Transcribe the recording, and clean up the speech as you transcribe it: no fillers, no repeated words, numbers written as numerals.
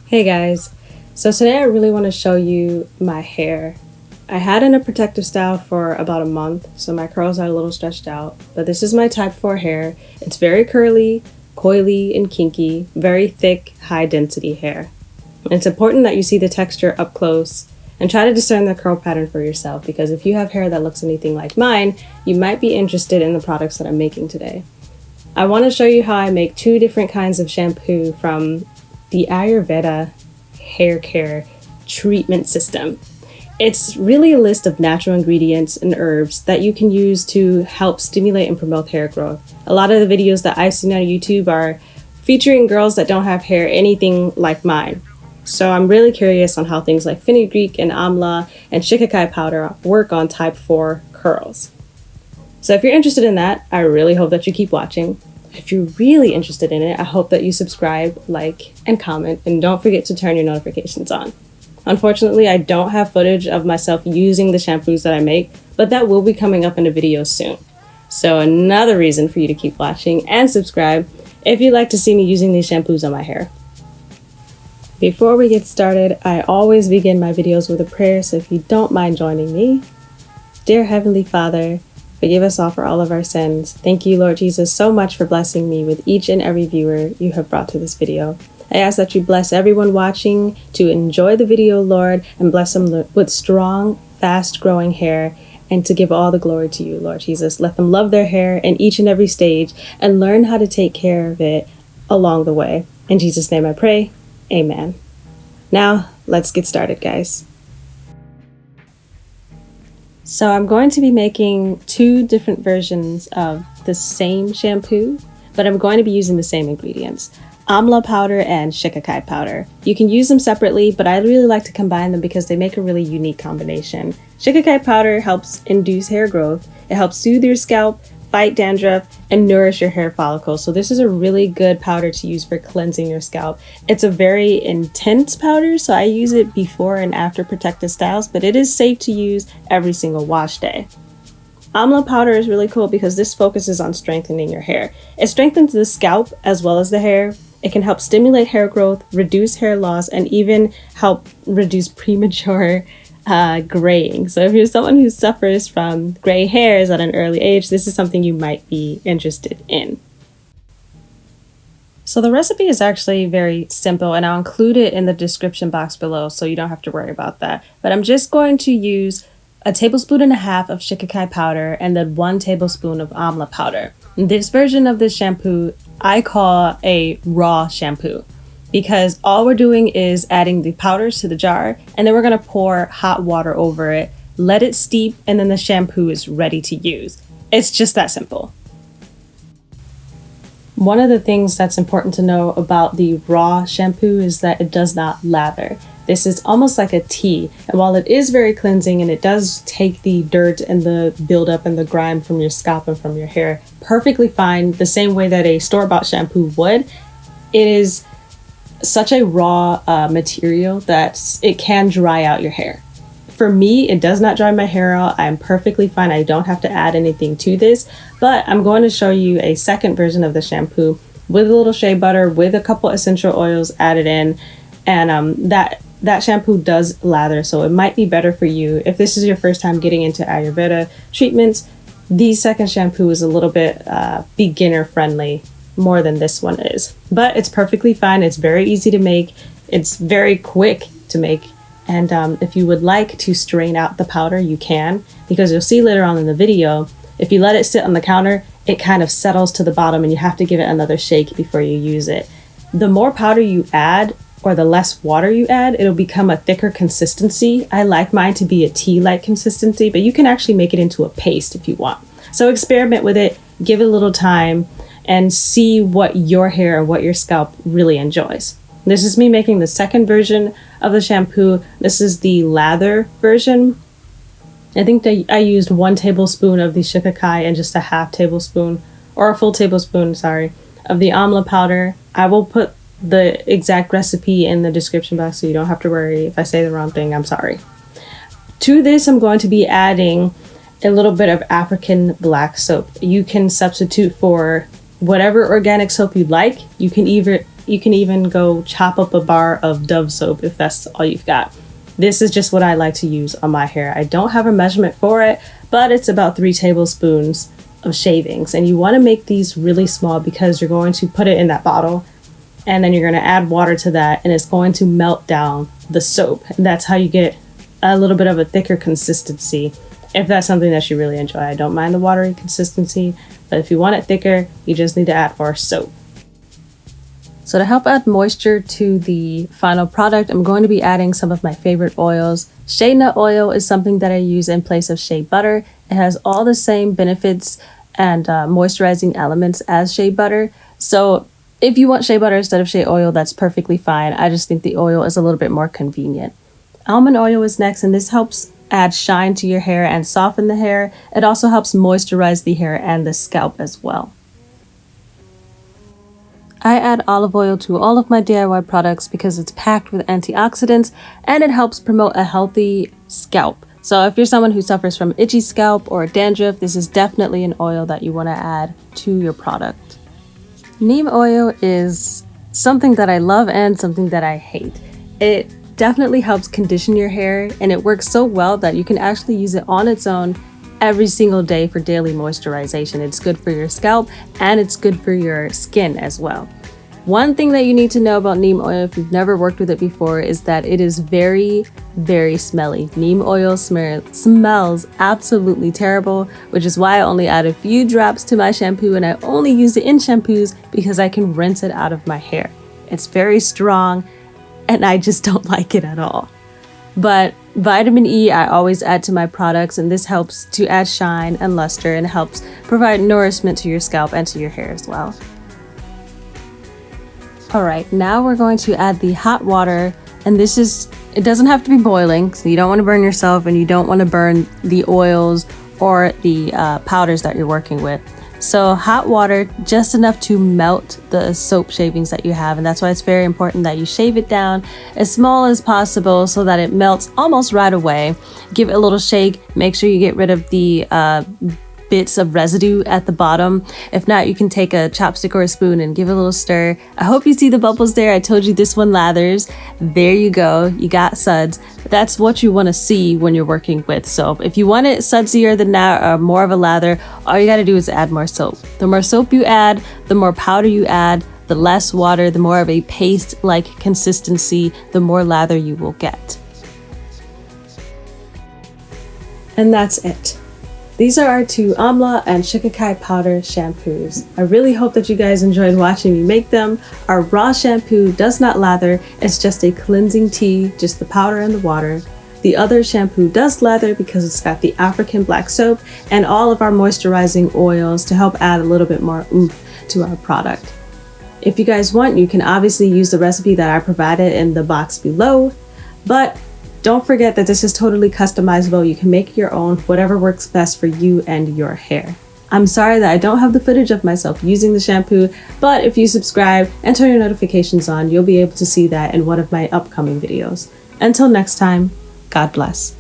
Hey guys, so today I really want to show you my hair. I had in a protective style for about a month, so my curls are a little stretched out, but this is my type 4 hair. It's very curly, coily, and kinky, very thick, high density hair. It's important that you see the texture up close and try to discern the curl pattern for yourself, because if you have hair that looks anything like mine, you might be interested in the products that I'm making today. I want to show you how I make two different kinds of shampoo from the Ayurveda hair care treatment system. It's really a list of natural ingredients and herbs that you can use to help stimulate and promote hair growth. A lot of the videos that I've seen on YouTube are featuring girls that don't have hair anything like mine. So I'm really curious on how things like fenugreek and amla and shikakai powder work on type 4 curls. So if you're interested in that, I really hope that you keep watching. If you're really interested in it, I hope that you subscribe, like, and comment, and don't forget to turn your notifications on. Unfortunately, I don't have footage of myself using the shampoos that I make, but that will be coming up in a video soon. So another reason for you to keep watching and subscribe if you'd like to see me using these shampoos on my hair. Before we get started, I always begin my videos with a prayer, so if you don't mind joining me. Dear Heavenly Father, forgive us all for all of our sins. Thank you, Lord Jesus, so much for blessing me with each and every viewer you have brought to this video. I ask that you bless everyone watching to enjoy the video, Lord, and bless them with strong, fast-growing hair, and to give all the glory to you, Lord Jesus. Let them love their hair in each and every stage and learn how to take care of it along the way. In Jesus' name I pray, amen. Now, let's get started, guys. So I'm going to be making two different versions of the same shampoo, but I'm going to be using the same ingredients: Amla powder and shikakai powder. You can use them separately, but I really like to combine them because they make a really unique combination. Shikakai powder helps induce hair growth. It helps soothe your scalp, fight dandruff, and nourish your hair follicles. So this is a really good powder to use for cleansing your scalp. It's a very intense powder, so I use it before and after protective styles, but it is safe to use every single wash day. Amla powder is really cool because this focuses on strengthening your hair. It strengthens the scalp as well as the hair. It can help stimulate hair growth, reduce hair loss, and even help reduce premature graying. So if you're someone who suffers from gray hairs at an early age, this is something you might be interested in. So the recipe is actually very simple, and I'll include it in the description box below so you don't have to worry about that. But I'm just going to use 1.5 tablespoons of shikakai powder and then 1 tablespoon of amla powder. This version of this shampoo I call a raw shampoo, because all we're doing is adding the powders to the jar, and then we're going to pour hot water over it, let it steep, and then the shampoo is ready to use. It's just that simple. One of the things that's important to know about the raw shampoo is that it does not lather. This is almost like a tea, and while it is very cleansing and it does take the dirt and the buildup and the grime from your scalp and from your hair perfectly fine, the same way that a store-bought shampoo would, it is such a raw material that it can dry out your hair. For me, it does not dry my hair out. I'm perfectly fine. I don't have to add anything to this, but I'm going to show you a second version of the shampoo with a little shea butter, with a couple essential oils added in, and that shampoo does lather, so it might be better for you. If this is your first time getting into Ayurveda treatments, the second shampoo is a little bit beginner friendly, more than this one is, but it's perfectly fine. It's very easy to make. It's very quick to make. And if you would like to strain out the powder, you can, because you'll see later on in the video, if you let it sit on the counter, it kind of settles to the bottom and you have to give it another shake before you use it. The more powder you add, or the less water you add, it'll become a thicker consistency. I like mine to be a tea-like consistency, but you can actually make it into a paste if you want. So experiment with it, give it a little time, and see what your hair and what your scalp really enjoys. This is me making the second version of the shampoo. This is the lather version. I think that I used 1 tablespoon of the shikakai and just a half tablespoon, or a full tablespoon, sorry, of the amla powder. I will put the exact recipe in the description box so you don't have to worry if I say the wrong thing. I'm sorry. To this, I'm going to be adding a little bit of African black soap. You can substitute for whatever organic soap you'd like. You can You can even go chop up a bar of Dove soap if that's all you've got. This is just what I like to use on my hair. I don't have a measurement for it, but it's about 3 tablespoons of shavings. And you want to make these really small because you're going to put it in that bottle and then you're going to add water to that and it's going to melt down the soap. And that's how you get a little bit of a thicker consistency. If that's something that you really enjoy. I don't mind the watery consistency, but if you want it thicker, you just need to add more soap. So to help add moisture to the final product, I'm going to be adding some of my favorite oils. Shea nut oil is something that I use in place of shea butter. It has all the same benefits and moisturizing elements as shea butter. So if you want shea butter instead of shea oil, that's perfectly fine. I just think the oil is a little bit more convenient. Almond oil is next, and this helps add shine to your hair and soften the hair. It also helps moisturize the hair and the scalp as well. I add olive oil to all of my DIY products because it's packed with antioxidants and it helps promote a healthy scalp. So if you're someone who suffers from itchy scalp or dandruff, this is definitely an oil that you want to add to your product. Neem oil is something that I love and something that I hate. It definitely helps condition your hair and it works so well that you can actually use it on its own every single day for daily moisturization. It's good for your scalp and it's good for your skin as well. One thing that you need to know about neem oil if you've never worked with it before is that it is very, very smelly. Neem oil smells absolutely terrible, which is why I only add a few drops to my shampoo and I only use it in shampoos because I can rinse it out of my hair. It's very strong and I just don't like it at all. But vitamin E I always add to my products and this helps to add shine and luster and helps provide nourishment to your scalp and to your hair as well. Alright, now we're going to add the hot water and it doesn't have to be boiling, so you don't want to burn yourself and you don't want to burn the oils or the powders that you're working with. So hot water, just enough to melt the soap shavings that you have, and that's why it's very important that you shave it down as small as possible so that it melts almost right away. Give it a little shake, make sure you get rid of the bits of residue at the bottom. If not, you can take a chopstick or a spoon and give it a little stir. I hope you see the bubbles there. I told you this one lathers. There you go, you got suds. That's what you want to see when you're working with soap. If you want it sudsier than that or more of a lather, all you got to do is add more soap. The more soap you add, the more powder you add, the less water, the more of a paste-like consistency, the more lather you will get. And that's it. These are our 2 Amla and Shikakai powder shampoos. I really hope that you guys enjoyed watching me make them. Our raw shampoo does not lather, it's just a cleansing tea, just the powder and the water. The other shampoo does lather because it's got the African black soap and all of our moisturizing oils to help add a little bit more oomph to our product. If you guys want, you can obviously use the recipe that I provided in the box below, but don't forget that this is totally customizable. You can make your own, whatever works best for you and your hair. I'm sorry that I don't have the footage of myself using the shampoo, but if you subscribe and turn your notifications on, you'll be able to see that in one of my upcoming videos. Until next time, God bless.